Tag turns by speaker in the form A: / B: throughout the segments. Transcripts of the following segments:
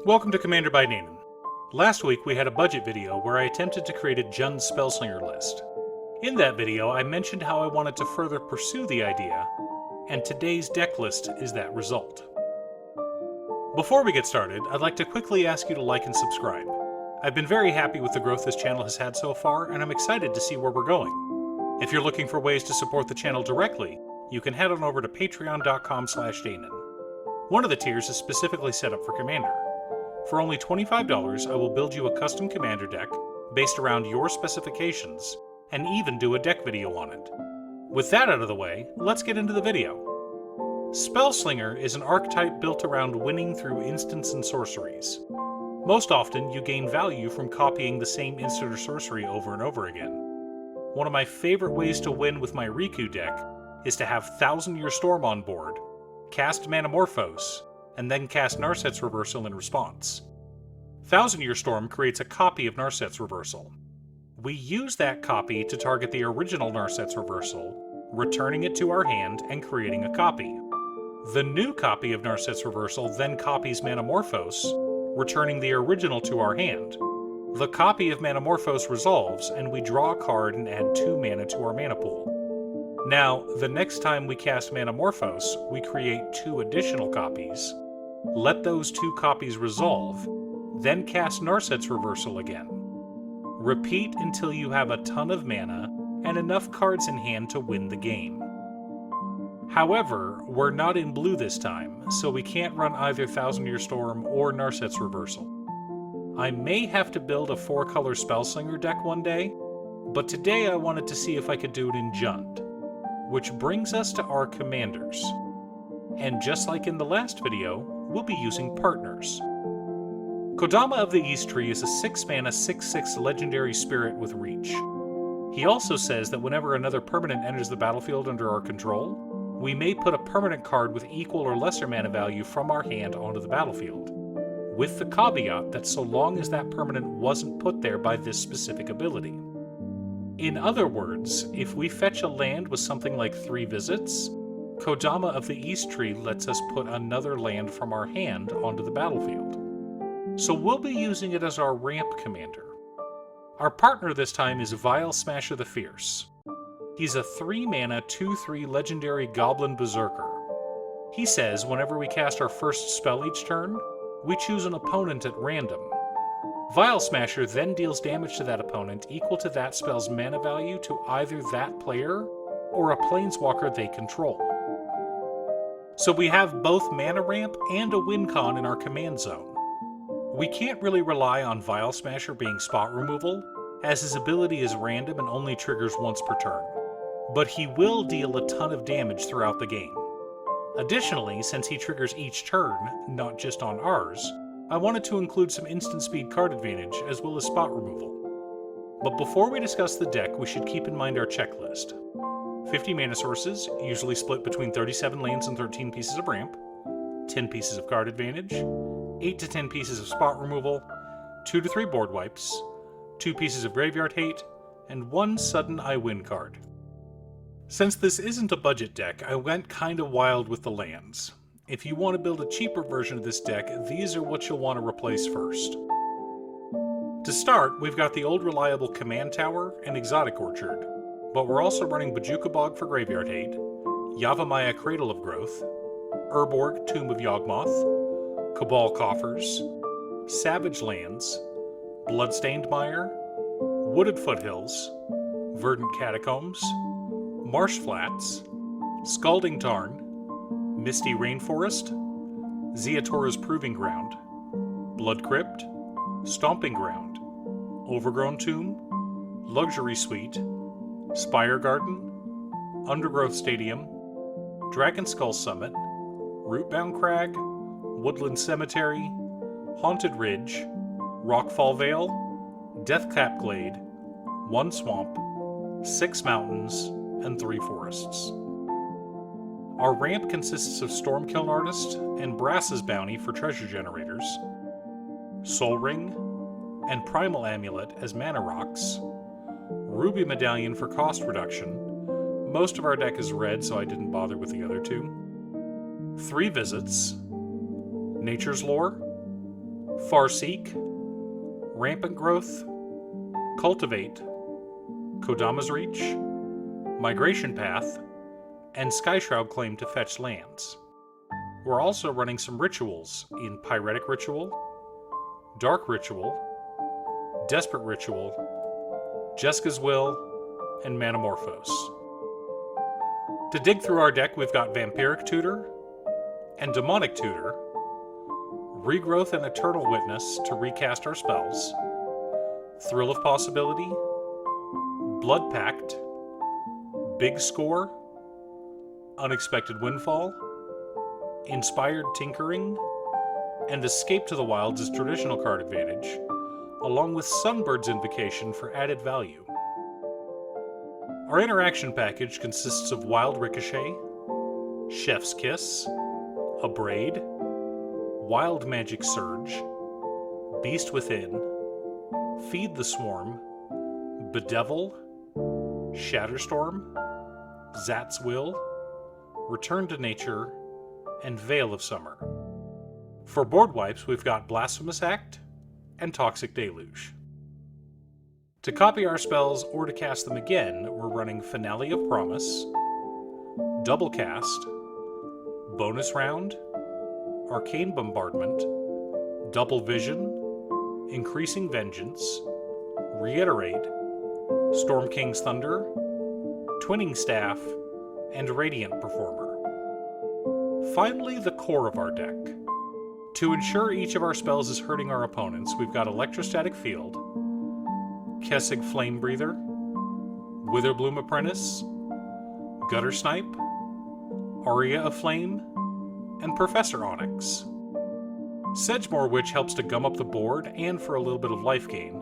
A: Welcome to Commander by Nanan. Last week we had a budget video where I attempted to create a Jund Spellslinger list. In that video I mentioned how I wanted to further pursue the idea, and today's deck list is that result. Before we get started, I'd like to quickly ask you to like and subscribe. I've been very happy with the growth this channel has had so far, and I'm excited to see where we're going. If you're looking for ways to support the channel directly, you can head on over to patreon.com/Danon. One of the tiers is specifically set up for Commander. For only $25, I will build you a custom Commander deck based around your specifications, and even do a deck video on it. With that out of the way, let's get into the video. Spellslinger is an archetype built around winning through instants and sorceries. Most often, you gain value from copying the same instant or sorcery over and over again. One of my favorite ways to win with my Riku deck is to have Thousand Year Storm on board, cast Manamorphose, and then cast Narset's Reversal in response. Thousand Year Storm creates a copy of Narset's Reversal. We use that copy to target the original Narset's Reversal, returning it to our hand and creating a copy. The new copy of Narset's Reversal then copies Manamorphose, returning the original to our hand. The copy of Manamorphose resolves, and we draw a card and add 2 mana to our mana pool. Now, the next time we cast Manamorphose, we create 2 additional copies, let those 2 copies resolve, then cast Narset's Reversal again. Repeat until you have a ton of mana and enough cards in hand to win the game. However, we're not in blue this time, so we can't run either Thousand Year Storm or Narset's Reversal. I may have to build a 4-color Spellslinger deck one day, but today I wanted to see if I could do it in Jund. Which brings us to our commanders. And just like in the last video, we'll be using partners. Kodama of the East Tree is a 6-mana 6/6 legendary spirit with reach. He also says that whenever another permanent enters the battlefield under our control, we may put a permanent card with equal or lesser mana value from our hand onto the battlefield, with the caveat that so long as that permanent wasn't put there by this specific ability. In other words, if we fetch a land with something like 3 visits, Kodama of the East Tree lets us put another land from our hand onto the battlefield. So we'll be using it as our ramp commander. Our partner this time is Vial Smasher the Fierce. He's a 3-mana 2/3 legendary goblin berserker. He says whenever we cast our first spell each turn, we choose an opponent at random. Vial Smasher then deals damage to that opponent equal to that spell's mana value to either that player or a planeswalker they control. So we have both mana ramp and a win con in our command zone. We can't really rely on Vial Smasher being spot removal, as his ability is random and only triggers once per turn, but he will deal a ton of damage throughout the game. Additionally, since he triggers each turn, not just on ours, I wanted to include some instant speed card advantage as well as spot removal. But before we discuss the deck, we should keep in mind our checklist. 50 mana sources, usually split between 37 lands and 13 pieces of ramp, 10 pieces of card advantage, 8 to 10 pieces of spot removal, 2 to 3 board wipes, 2 pieces of graveyard hate, and 1 sudden I win card. Since this isn't a budget deck, I went kinda wild with the lands. If you want to build a cheaper version of this deck, these are what you'll want to replace first. To start, we've got the old reliable Command Tower and Exotic Orchard, but we're also running Bojuka Bog for Graveyard Hate, Yavimaya Cradle of Growth, Urborg Tomb of Yawgmoth, Cabal Coffers, Savage Lands, Bloodstained Mire, Wooded Foothills, Verdant Catacombs, Marsh Flats, Scalding Tarn, Misty Rainforest, Ziatora's Proving Ground, Blood Crypt, Stomping Ground, Overgrown Tomb, Luxury Suite, Spire Garden, Undergrowth Stadium, Dragon Skull Summit, Rootbound Crag, Woodland Cemetery, Haunted Ridge, Rockfall Vale, Deathcap Glade, 1 Swamp, 6 Mountains, and 3 Forests. Our ramp consists of Stormkiln Artist and Brass's Bounty for treasure generators, Soul Ring, and Primal Amulet as mana rocks, Ruby Medallion for cost reduction. Most of our deck is red, so I didn't bother with the other 2. 3 visits, Nature's Lore, Farseek, Rampant Growth, Cultivate, Kodama's Reach, Migration Path, and Skyshroud Claim to fetch lands. We're also running some rituals in Pyretic Ritual, Dark Ritual, Desperate Ritual, Jeska's Will, and Manamorphose. To dig through our deck, we've got Vampiric Tutor and Demonic Tutor, Regrowth and Eternal Witness to recast our spells, Thrill of Possibility, Blood Pact, Big Score, Unexpected Windfall, Inspired Tinkering, and Escape to the Wilds as traditional card advantage, along with Sunbird's Invocation for added value. Our interaction package consists of Wild Ricochet, Chef's Kiss, Abrade, Wild Magic Surge, Beast Within, Feed the Swarm, Bedevil, Shatterstorm, Zat's Will, Return to Nature, and Veil of Summer. For board wipes, we've got Blasphemous Act and Toxic Deluge. To copy our spells or to cast them again, we're running Finale of Promise, Double Cast, Bonus Round, Arcane Bombardment, Double Vision, Increasing Vengeance, Reiterate, Storm King's Thunder, Twinning Staff, and Radiant Performer. Finally, the core of our deck. To ensure each of our spells is hurting our opponents, we've got Electrostatic Field, Kessig Flame Breather, Witherbloom Apprentice, Gutter Snipe, Aria of Flame, and Professor Onyx. Sedgemoor Witch helps to gum up the board and for a little bit of life gain,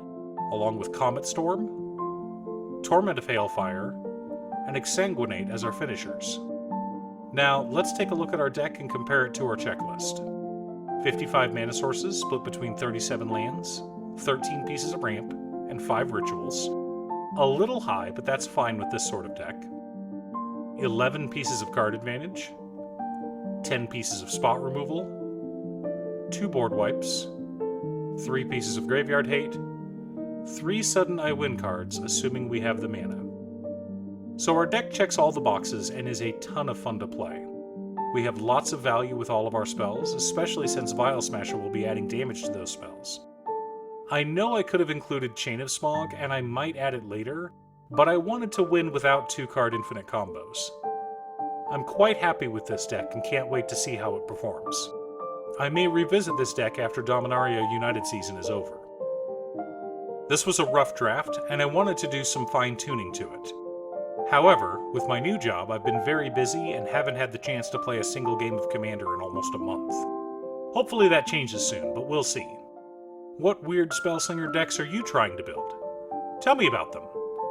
A: along with Comet Storm, Torment of Hailfire, and Exsanguinate as our finishers. Now, let's take a look at our deck and compare it to our checklist. 55 mana sources split between 37 lands, 13 pieces of ramp, and 5 rituals. A little high, but that's fine with this sort of deck. 11 pieces of card advantage, 10 pieces of spot removal, 2 board wipes, 3 pieces of graveyard hate, 3 sudden I win cards, assuming we have the mana. So our deck checks all the boxes and is a ton of fun to play. We have lots of value with all of our spells, especially since Vial Smasher will be adding damage to those spells. I know I could have included Chain of Smog, and I might add it later, but I wanted to win without 2-card infinite combos. I'm quite happy with this deck and can't wait to see how it performs. I may revisit this deck after Dominaria United season is over. This was a rough draft, and I wanted to do some fine-tuning to it. However, with my new job, I've been very busy and haven't had the chance to play a single game of Commander in almost a month. Hopefully that changes soon, but we'll see. What weird Spellslinger decks are you trying to build? Tell me about them.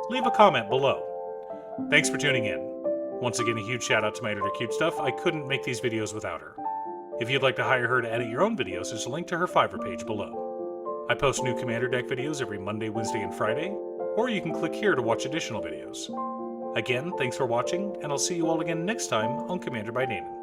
A: Leave a comment below. Thanks for tuning in. Once again, a huge shout out to my editor Cute Stuff. I couldn't make these videos without her. If you'd like to hire her to edit your own videos, there's a link to her Fiverr page below. I post new Commander deck videos every Monday, Wednesday, and Friday, or you can click here to watch additional videos. Again, thanks for watching, and I'll see you all again next time on Commander by Damon.